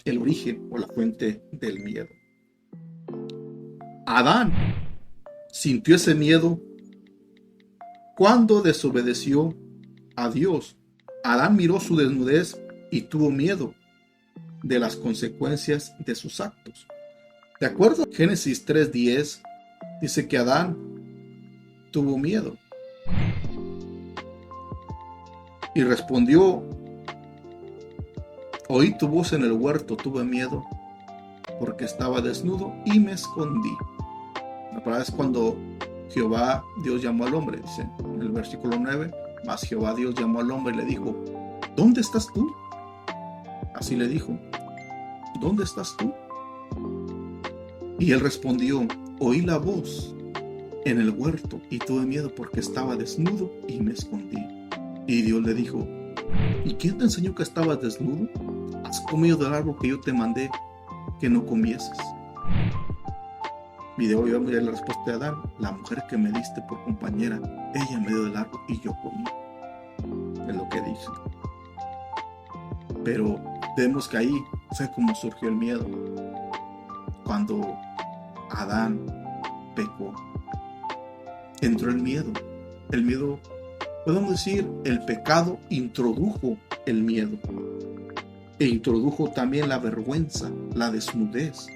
el origen o la fuente del miedo. Adán sintió ese miedo cuando desobedeció a Dios. Adán miró su desnudez y tuvo miedo de las consecuencias de sus actos. De acuerdo a Génesis 3:10, dice que Adán tuvo miedo y respondió: oí tu voz en el huerto, tuve miedo porque estaba desnudo y me escondí. La palabra es cuando Jehová Dios llamó al hombre, dice en el versículo 9, mas Jehová Dios llamó al hombre y le dijo: ¿dónde estás tú? Así le dijo: ¿dónde estás tú? Y él respondió: oí la voz en el huerto y tuve miedo porque estaba desnudo y me escondí. Y Dios le dijo: ¿y quién te enseñó que estabas desnudo? ¿Has comido del árbol que yo te mandé que no comieses? Y de hoy vamos a ver la respuesta de Adán: la mujer que me diste por compañera, ella me dio del árbol y yo comí. Es lo que dice. Pero vemos que ahí fue como surgió el miedo. Cuando Adán pecó, entró el miedo. El miedo, podemos decir, el pecado introdujo el miedo. E introdujo también la vergüenza, la desnudez.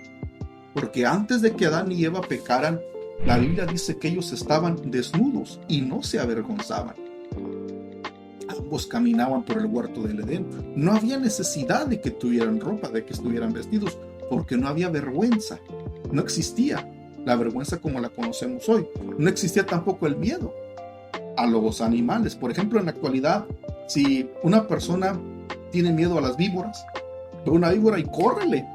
Porque antes de que Adán y Eva pecaran, la Biblia dice que ellos estaban desnudos y no se avergonzaban. Ambos caminaban por el huerto del Edén. No había necesidad de que tuvieran ropa, de que estuvieran vestidos, porque no había vergüenza. No existía la vergüenza como la conocemos hoy. No existía tampoco el miedo a los animales. Por ejemplo, en la actualidad, si una persona tiene miedo a las víboras, ve una víbora y córrele.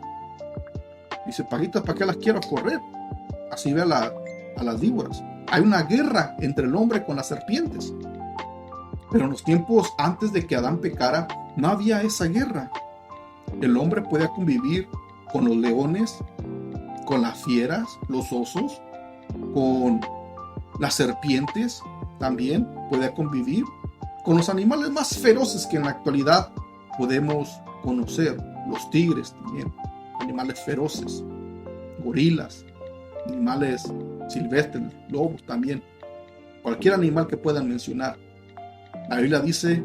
Dice: pajitas, ¿para qué las quiero correr? Así ve a las víboras. Hay una guerra entre el hombre con las serpientes. Pero en los tiempos antes de que Adán pecara, no había esa guerra. El hombre podía convivir con los leones, con las fieras, los osos, con las serpientes. También podía convivir con los animales más feroces que en la actualidad podemos conocer. Los tigres también, animales feroces, gorilas, animales silvestres, lobos también, cualquier animal que puedan mencionar. La Biblia dice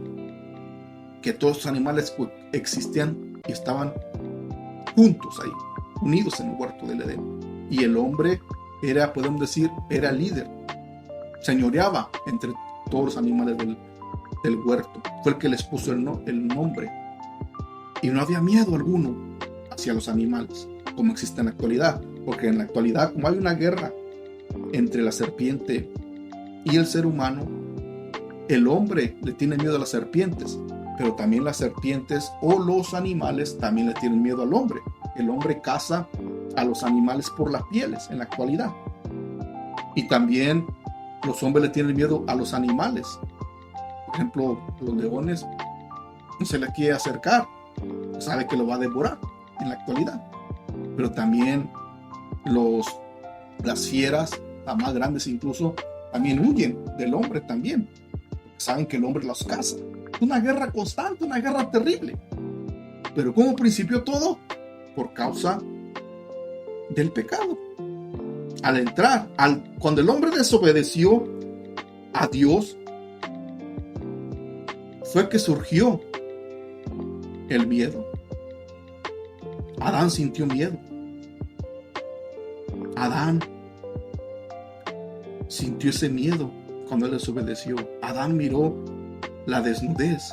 que todos los animales existían y estaban juntos ahí, unidos en el huerto del Edén. Y el hombre era, podemos decir, era líder, señoreaba entre todos los animales del huerto. Fue el que les puso el nombre. Y no había miedo alguno hacia los animales, como existe en la actualidad. Porque en la actualidad, como hay una guerra entre la serpiente y el ser humano, el hombre le tiene miedo a las serpientes, pero también las serpientes o los animales también le tienen miedo al hombre. El hombre caza a los animales por las pieles en la actualidad. Y también los hombres le tienen miedo a los animales. Por ejemplo, los leones no se le quiere acercar, sabe que lo va a devorar en la actualidad. Pero también las fieras, las más grandes incluso, también huyen del hombre también. Saben que el hombre los caza. Es una guerra constante, una guerra terrible. Pero ¿cómo principió todo? Por causa del pecado. Cuando el hombre desobedeció a Dios, fue que surgió el miedo. Adán sintió miedo. Adán sintió ese miedo cuando él desobedeció. Adán miró la desnudez.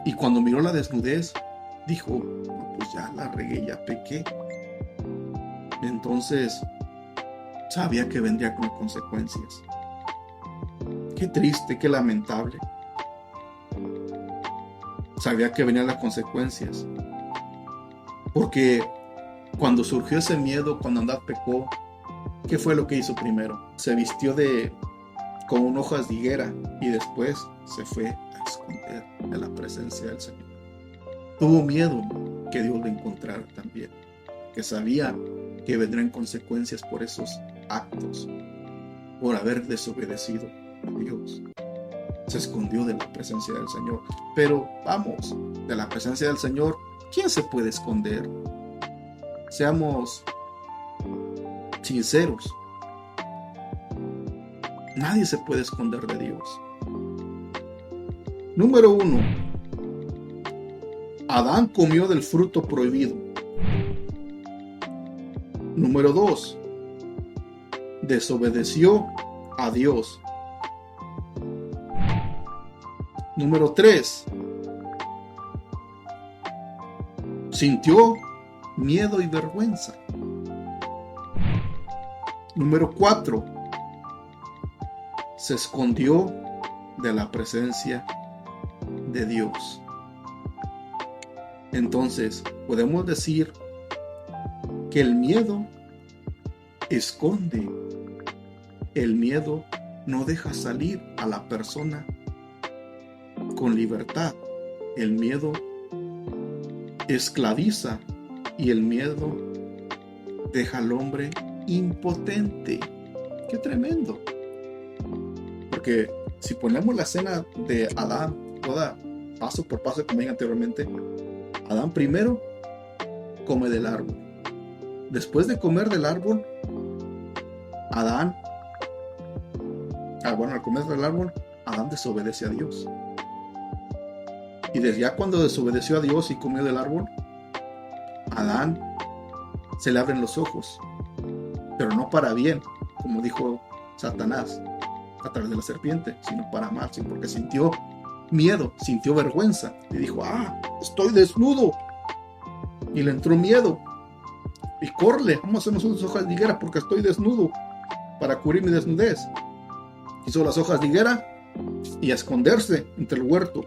Y cuando miró la desnudez, dijo: no, pues ya la regué, ya pequé. Entonces sabía que vendría con consecuencias. Qué triste, qué lamentable. Sabía que venían las consecuencias. Porque cuando surgió ese miedo, cuando Adán pecó, ¿qué fue lo que hizo primero? Se vistió con hojas de higuera y después se fue a esconder de la presencia del Señor. Tuvo miedo que Dios lo encontrara también, que sabía que vendrían consecuencias por esos actos, por haber desobedecido a Dios. Se escondió de la presencia del Señor. Pero vamos, de la presencia del Señor, ¿quién se puede esconder? Seamos sinceros. Nadie se puede esconder de Dios. Número 1. Adán comió del fruto prohibido. Número 2. Desobedeció a Dios. Número 3. Sintió miedo y vergüenza. Número 4. Se escondió de la presencia de Dios. Entonces, podemos decir que el miedo esconde. El miedo no deja salir a la persona con libertad. El miedo esclaviza y el miedo deja al hombre impotente. ¡Qué tremendo! Porque si ponemos la escena de Adán, toda paso por paso, como dije anteriormente, Adán primero come del árbol. Después de comer del árbol, Adán, al comer del árbol, Adán desobedece a Dios. Y desde ya cuando desobedeció a Dios y comió del árbol, Adán se le abren los ojos, pero no para bien, como dijo Satanás a través de la serpiente, sino para mal, porque sintió miedo, sintió vergüenza y dijo: estoy desnudo. Y le entró miedo y corre, vamos a hacernos unas hojas de higuera porque estoy desnudo, para cubrir mi desnudez. Hizo las hojas de higuera y a esconderse entre el huerto.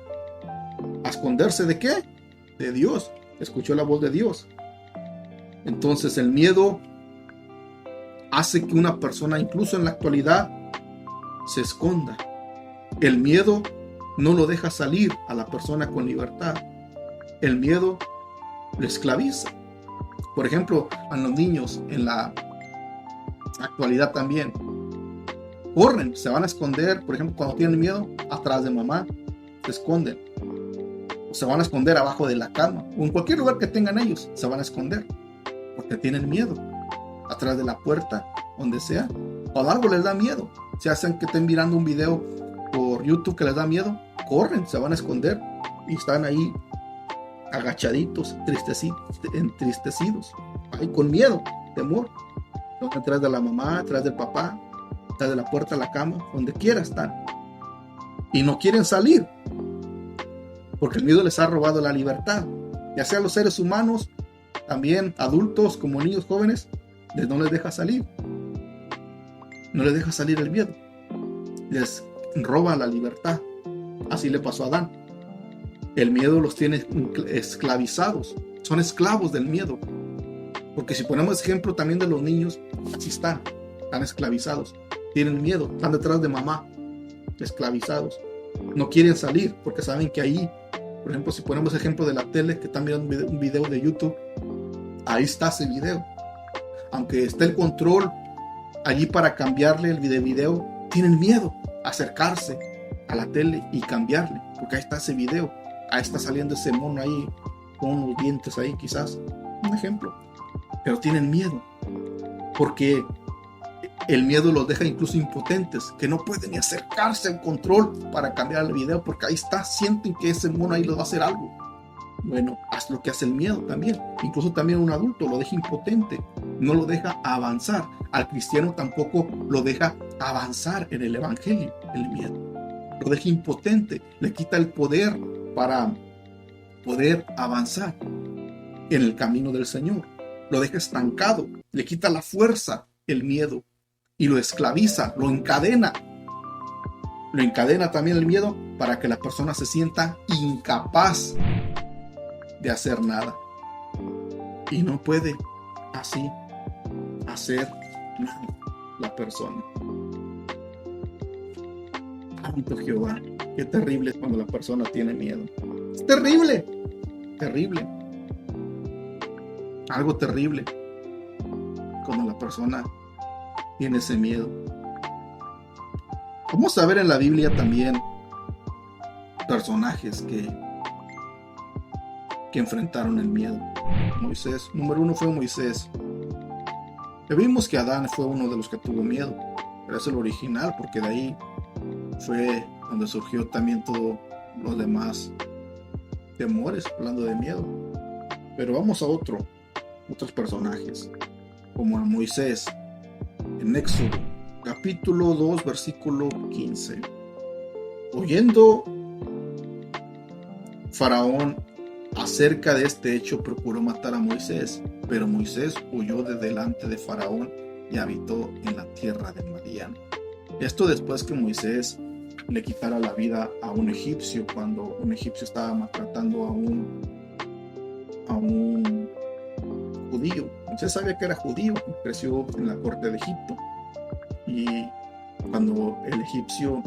¿A esconderse de qué? De Dios. Escuchó la voz de Dios. Entonces el miedo hace que una persona, incluso en la actualidad, se esconda. El miedo no lo deja salir a la persona con libertad. El miedo le esclaviza. Por ejemplo, a los niños en la actualidad también corren, se van a esconder. Por ejemplo, cuando tienen miedo, atrás de mamá se esconden, o se van a esconder abajo de la cama, o en cualquier lugar que tengan ellos se van a esconder porque tienen miedo, atrás de la puerta, donde sea. O algo les da miedo, si hacen que estén mirando un video por YouTube que les da miedo, corren, se van a esconder y están ahí agachaditos, entristecidos, ahí con miedo, temor, atrás de la mamá, atrás del papá, atrás de la puerta de la cama, donde quiera están, y no quieren salir porque el miedo les ha robado la libertad, ya sea los seres humanos, también adultos como niños jóvenes, no les deja salir, no les deja salir el miedo, les roba la libertad. Así le pasó a Adán. El miedo los tiene esclavizados, son esclavos del miedo. Porque si ponemos ejemplo también de los niños, así están esclavizados, tienen miedo, están detrás de mamá, esclavizados, no quieren salir porque saben que ahí, por ejemplo, si ponemos ejemplo de la tele, que están mirando un video de YouTube, ahí está ese video. Aunque esté el control allí para cambiarle el video, tienen miedo a acercarse a la tele y cambiarle, porque ahí está ese video, ahí está saliendo ese mono ahí con unos dientes ahí, quizás, un ejemplo. Pero tienen miedo porque el miedo los deja incluso impotentes, que no pueden ni acercarse al control para cambiar el video, porque ahí está, sienten que ese mono ahí les va a hacer algo. Bueno, haz lo que hace el miedo también. Incluso también un adulto lo deja impotente, no lo deja avanzar. Al cristiano tampoco lo deja avanzar en el evangelio, el miedo. Lo deja impotente, le quita el poder para poder avanzar en el camino del Señor. Lo deja estancado, le quita la fuerza, el miedo, y lo esclaviza, lo encadena. Lo encadena también el miedo para que la persona se sienta incapaz de hacer nada. Y no puede así hacer nada la persona. Santo Jehová, qué terrible es cuando la persona tiene miedo. Es terrible, terrible. Algo terrible cuando la persona tiene ese miedo. Vamos a ver en la Biblia también personajes que enfrentaron el miedo. Moisés, número uno fue Moisés. Ya vimos que Adán fue uno de los que tuvo miedo, pero es el original, porque de ahí fue donde surgió también todos los demás temores, hablando de miedo. Pero vamos a otros personajes, como a Moisés, en Éxodo, capítulo 2, versículo 15. Oyendo Faraón acerca de este hecho, procuró matar a Moisés, pero Moisés huyó de delante de Faraón y habitó en la tierra de Madián. Esto después que Moisés le quitara la vida a un egipcio, cuando un egipcio estaba maltratando a un judío. Moisés sabía que era judío, creció en la corte de Egipto, y cuando el egipcio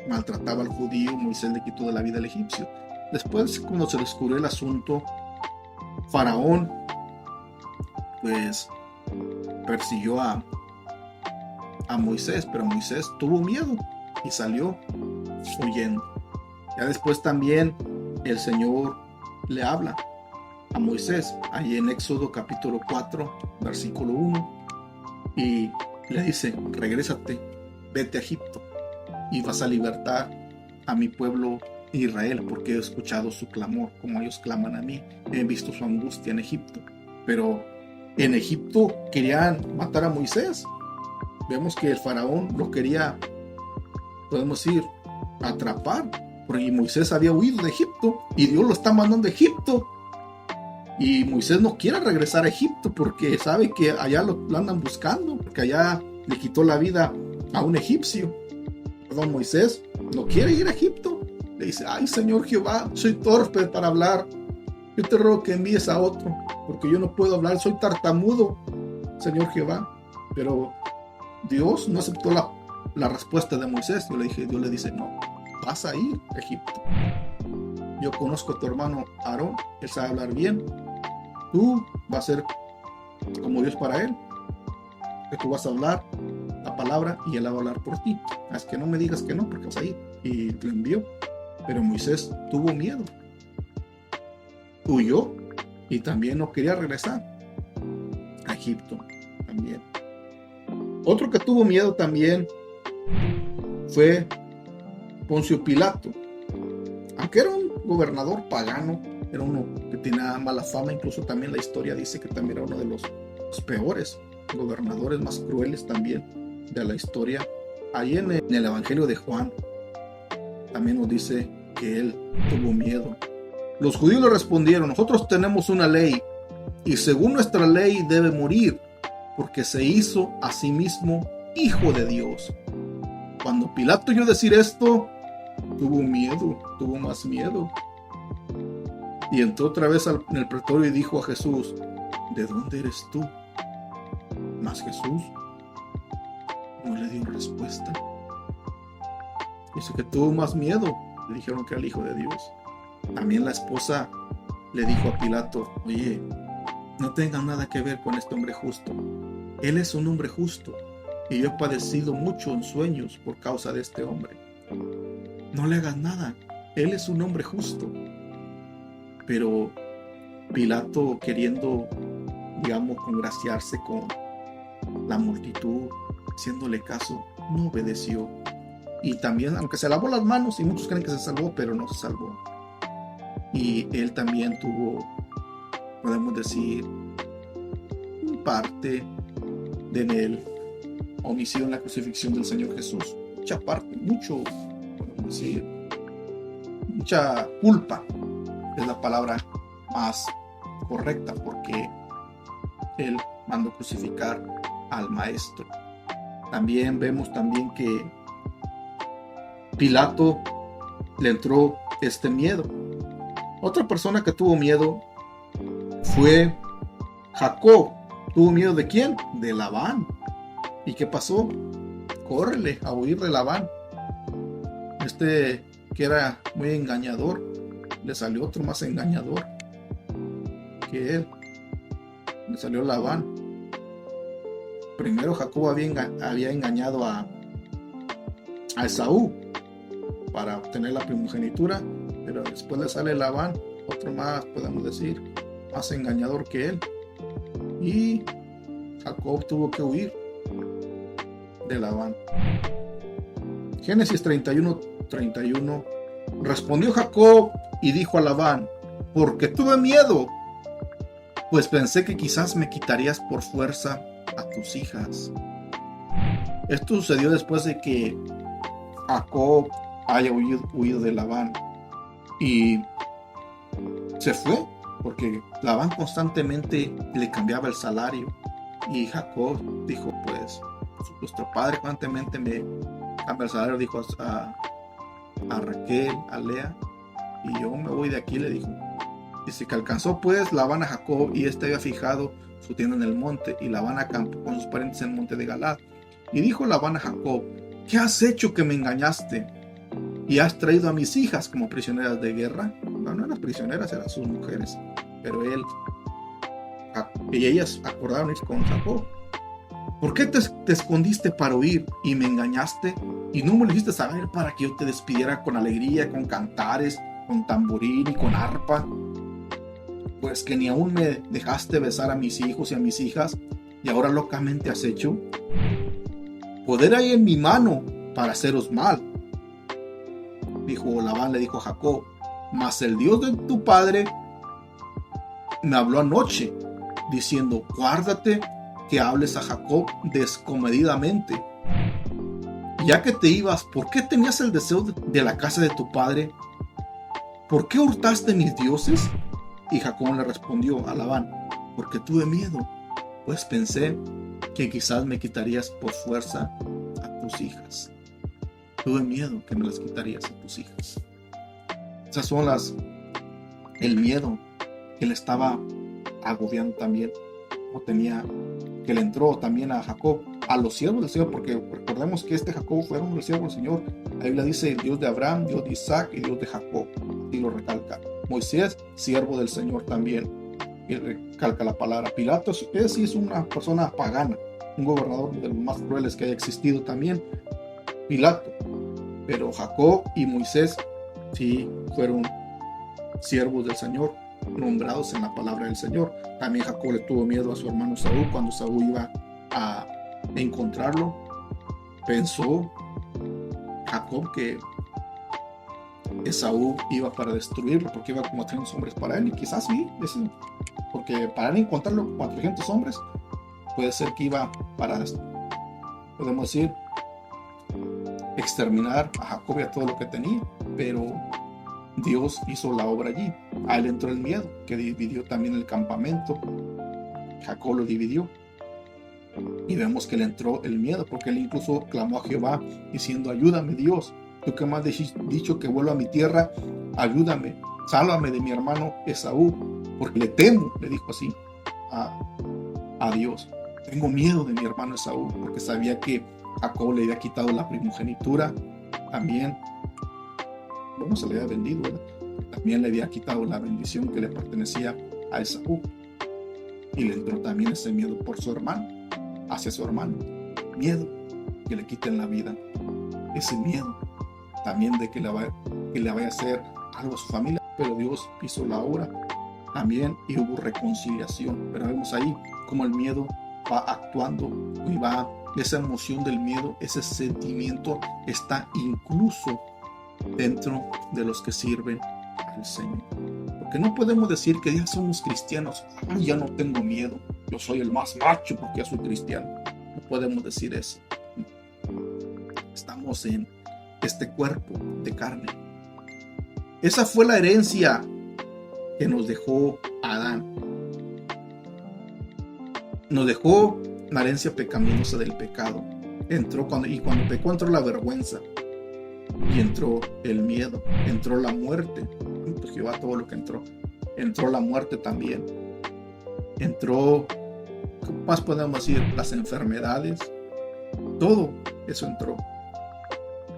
maltrataba al judío, Moisés le quitó de la vida al egipcio. Después, cuando se descubrió el asunto, Faraón pues persiguió a Moisés, pero Moisés tuvo miedo y salió huyendo. Ya después también el Señor le habla a Moisés, ahí en Éxodo capítulo 4, versículo 1, y le dice: regrésate, vete a Egipto y vas a libertar a mi pueblo Israel, porque he escuchado su clamor, como ellos claman a mí, he visto su angustia en Egipto. Pero en Egipto querían matar a Moisés. Vemos que el faraón lo quería, podemos decir, atrapar, porque Moisés había huido de Egipto y Dios lo está mandando a Egipto, y Moisés no quiere regresar a Egipto porque sabe que allá lo andan buscando, porque allá le quitó la vida a un egipcio. Perdón, Moisés no quiere ir a Egipto. Le dice: ay, Señor Jehová, soy torpe para hablar, yo te ruego que envíes a otro, porque yo no puedo hablar, soy tartamudo, Señor Jehová. Pero Dios no aceptó la respuesta de Moisés. Dios le dice: no, vas a ir a Egipto. Yo conozco a tu hermano Aarón, él sabe hablar bien, tú vas a ser como Dios para él, que tú vas a hablar la palabra y él va a hablar por ti. Así que no me digas que no, porque vas a ir. Y lo envió. Pero Moisés tuvo miedo, huyó y también no quería regresar a Egipto también. Otro que tuvo miedo también fue Poncio Pilato. Aunque era un gobernador pagano, era uno que tenía mala fama, incluso también la historia dice que también era uno de los peores gobernadores, más crueles también de la historia. Ahí en el Evangelio de Juan también nos dice que él tuvo miedo. Los judíos le respondieron: nosotros tenemos una ley, y según nuestra ley debe morir, porque se hizo a sí mismo hijo de Dios. Cuando Pilato oyó decir esto, tuvo miedo, tuvo más miedo. Y entró otra vez en el pretorio y dijo a Jesús: ¿de dónde eres tú? Mas Jesús no le dio respuesta. Dice que tuvo más miedo. Le dijeron que era el Hijo de Dios. También la esposa le dijo a Pilato: oye, no tengas nada que ver con este hombre justo. Él es un hombre justo, y yo he padecido mucho en sueños por causa de este hombre. No le hagas nada, él es un hombre justo. Pero Pilato, queriendo, digamos, congraciarse con la multitud, haciéndole caso, no obedeció. Y también, aunque se lavó las manos, y muchos creen que se salvó, pero no se salvó. Y él también tuvo, podemos decir, parte de él homicidio en la crucifixión del Señor Jesús. Mucha parte, mucho, podemos decir, mucha culpa es la palabra más correcta, porque él mandó crucificar al maestro. También vemos también que Pilato le entró este miedo. Otra persona que tuvo miedo fue Jacob. ¿Tuvo miedo de quién? De Labán. ¿Y qué pasó? Córrele a huir de Labán. Este que era muy engañador, le salió otro más engañador que él. Le salió Labán. Primero Jacob había engañado a Esaú, para obtener la primogenitura, pero después le sale Labán, otro más, podemos decir, más engañador que él. Y Jacob tuvo que huir de Labán. Génesis 31:31. Respondió Jacob y dijo a Labán: porque tuve miedo, pues pensé que quizás me quitarías por fuerza a tus hijas. Esto sucedió después de que Jacob haya huido de Labán y se fue, porque Labán constantemente le cambiaba el salario, y Jacob dijo: pues nuestro padre constantemente me cambia el salario, dijo a Raquel, a Lea, y yo me voy de aquí, le dijo. Dice que alcanzó pues Labán a Jacob, y éste había fijado su tienda en el monte, y Labán acampó con sus parientes en el monte de Galaad. Y dijo Labán a Jacob: ¿qué has hecho que me engañaste y has traído a mis hijas como prisioneras de guerra? No eran prisioneras, eran sus mujeres, pero y ellas acordaron ir con Jacob. ¿Por qué te escondiste para huir y me engañaste? Y no me lo hiciste saber para que yo te despidiera con alegría, con cantares, con tamborín y con arpa. Pues que ni aún me dejaste besar a mis hijos y a mis hijas, y ahora locamente has hecho. Poder hay en mi mano para haceros mal. Labán le dijo a Jacob: mas el Dios de tu padre me habló anoche, diciendo: guárdate que hables a Jacob descomedidamente. Ya que te ibas, ¿por qué tenías el deseo de la casa de tu padre? ¿Por qué hurtaste mis dioses? Y Jacob le respondió a Labán: porque tuve miedo, pues pensé que quizás me quitarías por fuerza a tus hijas. Tuve miedo que me las quitarías a tus hijas. Esas son el miedo que le estaba agobiando también, que le entró también a Jacob, a los siervos del Señor, porque recordemos que Jacob fue un siervo del Señor. La Biblia dice: Dios de Abraham, Dios de Isaac y Dios de Jacob, y lo recalca. Moisés, siervo del Señor también, y recalca la palabra. Pilato es una persona pagana, un gobernador de los más crueles que haya existido también, Pilato. Pero Jacob y Moisés sí fueron siervos del Señor, nombrados en la palabra del Señor. También Jacob le tuvo miedo a su hermano Saúl. Cuando Saúl iba a encontrarlo, pensó Jacob que Esaú iba para destruirlo, porque iba como 300 hombres para él, y quizás sí, porque para él encontrarlo 400 hombres, puede ser que iba para, podemos decir, exterminar a Jacob y a todo lo que tenía. Pero Dios hizo la obra allí. A él entró el miedo, que dividió también el campamento. Jacob lo dividió, y vemos que le entró el miedo, porque él incluso clamó a Jehová diciendo: ayúdame, Dios, tú que me has dicho que vuelva a mi tierra, ayúdame, sálvame de mi hermano Esaú, porque le temo, le dijo así a Dios. Tengo miedo de mi hermano Esaú, porque sabía que Jacob le había quitado la primogenitura también. Bueno, se le había vendido, ¿verdad? También le había quitado la bendición que le pertenecía a Esaú, y le entró también ese miedo por su hermano, hacia su hermano, miedo que le quiten la vida, ese miedo también de que le vaya a hacer algo a su familia. Pero Dios hizo la obra también, y hubo reconciliación. Pero vemos ahí cómo el miedo va actuando, y esa emoción del miedo, ese sentimiento está incluso dentro de los que sirven al Señor. Porque no podemos decir que ya somos cristianos: ya no tengo miedo, yo soy el más macho porque ya soy cristiano. No podemos decir eso. Estamos en este cuerpo de carne. Esa fue la herencia que nos dejó Adán. Nos dejó la herencia pecaminosa del pecado. Cuando pecó, entró la vergüenza, y entró el miedo, entró la muerte. Pues Jehová, todo lo que entró la muerte también, entró, ¿qué más podemos decir? Las enfermedades, todo eso entró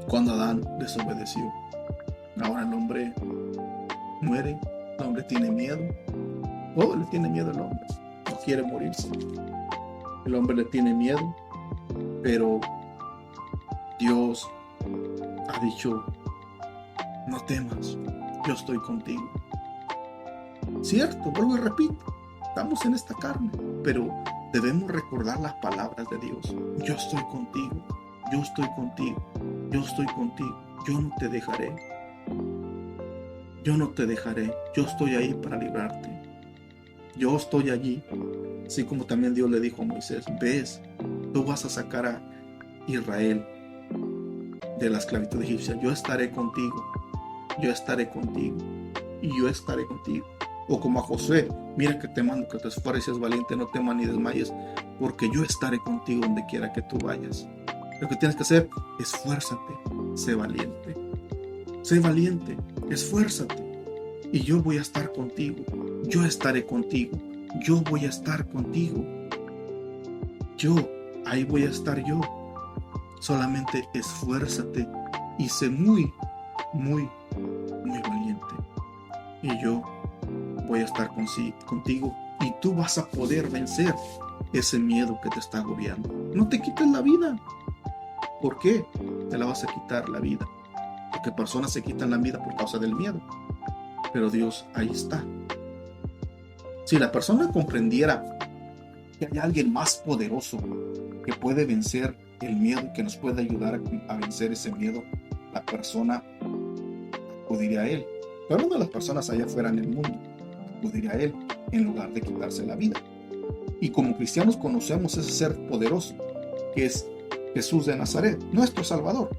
cuando Adán desobedeció. Ahora el hombre muere, el hombre tiene miedo, todo le tiene miedo al hombre, no quiere morirse, el hombre le tiene miedo. Pero Dios ha dicho no temas, yo estoy contigo. Cierto, vuelvo y repito, estamos en esta carne, pero debemos recordar las palabras de Dios. Yo estoy contigo, yo estoy contigo, yo estoy contigo, yo no te dejaré. Yo no te dejaré, yo estoy ahí para librarte. Yo estoy allí, así como también Dios le dijo a Moisés, ves, tú vas a sacar a Israel de la esclavitud egipcia, yo estaré contigo, yo estaré contigo, y yo estaré contigo. O como a Josué, mira que te mando que te esfuerces y seas valiente, no temas ni desmayes, porque yo estaré contigo donde quiera que tú vayas. Lo que tienes que hacer, esfuérzate, sé valiente, esfuérzate, y yo voy a estar contigo, yo estaré contigo, yo voy a estar contigo, ahí voy a estar yo. Solamente esfuérzate y sé muy, muy, muy valiente. Y yo voy a estar contigo y tú vas a poder vencer ese miedo que te está agobiando. No te quites la vida. ¿Por qué te la vas a quitar la vida? Porque personas se quitan la vida por causa del miedo. Pero Dios ahí está. Si la persona comprendiera que hay alguien más poderoso que puede vencer el miedo, que nos puede ayudar a vencer ese miedo, la persona acudiría a Él. Pero una de las personas allá afuera en el mundo acudiría a Él en lugar de quitarse la vida. Y como cristianos conocemos ese ser poderoso que es Jesús de Nazaret, nuestro Salvador.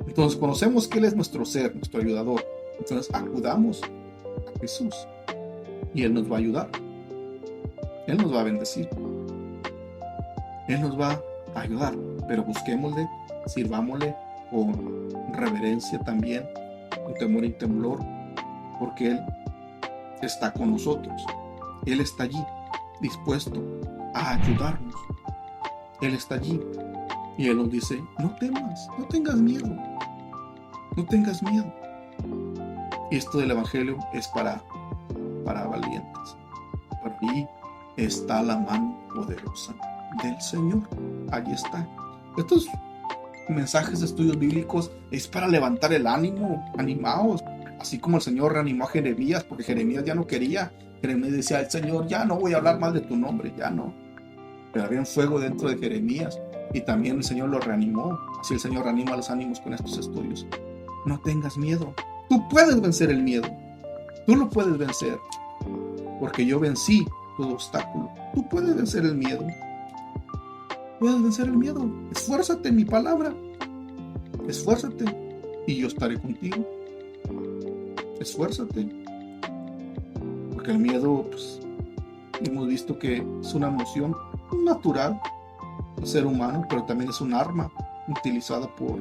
Entonces conocemos que Él es nuestro ser, nuestro ayudador. Entonces acudamos a Jesús y Él nos va a ayudar. Él nos va a bendecir. Él nos va a ayudar, pero busquémosle, sirvámosle con reverencia también, con temor y temblor, porque Él está con nosotros. Él está allí, dispuesto a ayudarnos. Él está allí y Él nos dice, no temas, no tengas miedo, no tengas miedo. Y esto del Evangelio es para valientes. Por ahí está la mano poderosa del Señor. Allí está. Estos mensajes de estudios bíblicos es para levantar el ánimo, animaos. Así como el Señor reanimó a Jeremías, porque Jeremías ya no quería. Jeremías decía, el Señor, ya no voy a hablar más de tu nombre, ya no. Pero había un fuego dentro de Jeremías y también el Señor lo reanimó. Así el Señor reanima los ánimos con estos estudios. No tengas miedo. Tú puedes vencer el miedo. Tú lo puedes vencer. Porque yo vencí todo obstáculo. Tú puedes vencer el miedo. Puedes vencer el miedo. Esfuérzate en mi palabra. Esfuérzate y yo estaré contigo. Esfuérzate. Porque el miedo, pues, hemos visto que es una emoción natural del ser humano, pero también es un arma utilizada por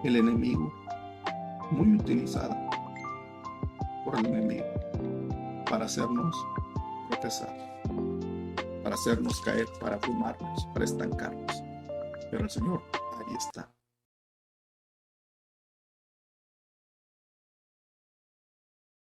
el enemigo. Muy utilizada por el enemigo para hacernos tropezar, para hacernos caer, para abrumarnos, para estancarnos. Pero el Señor ahí está.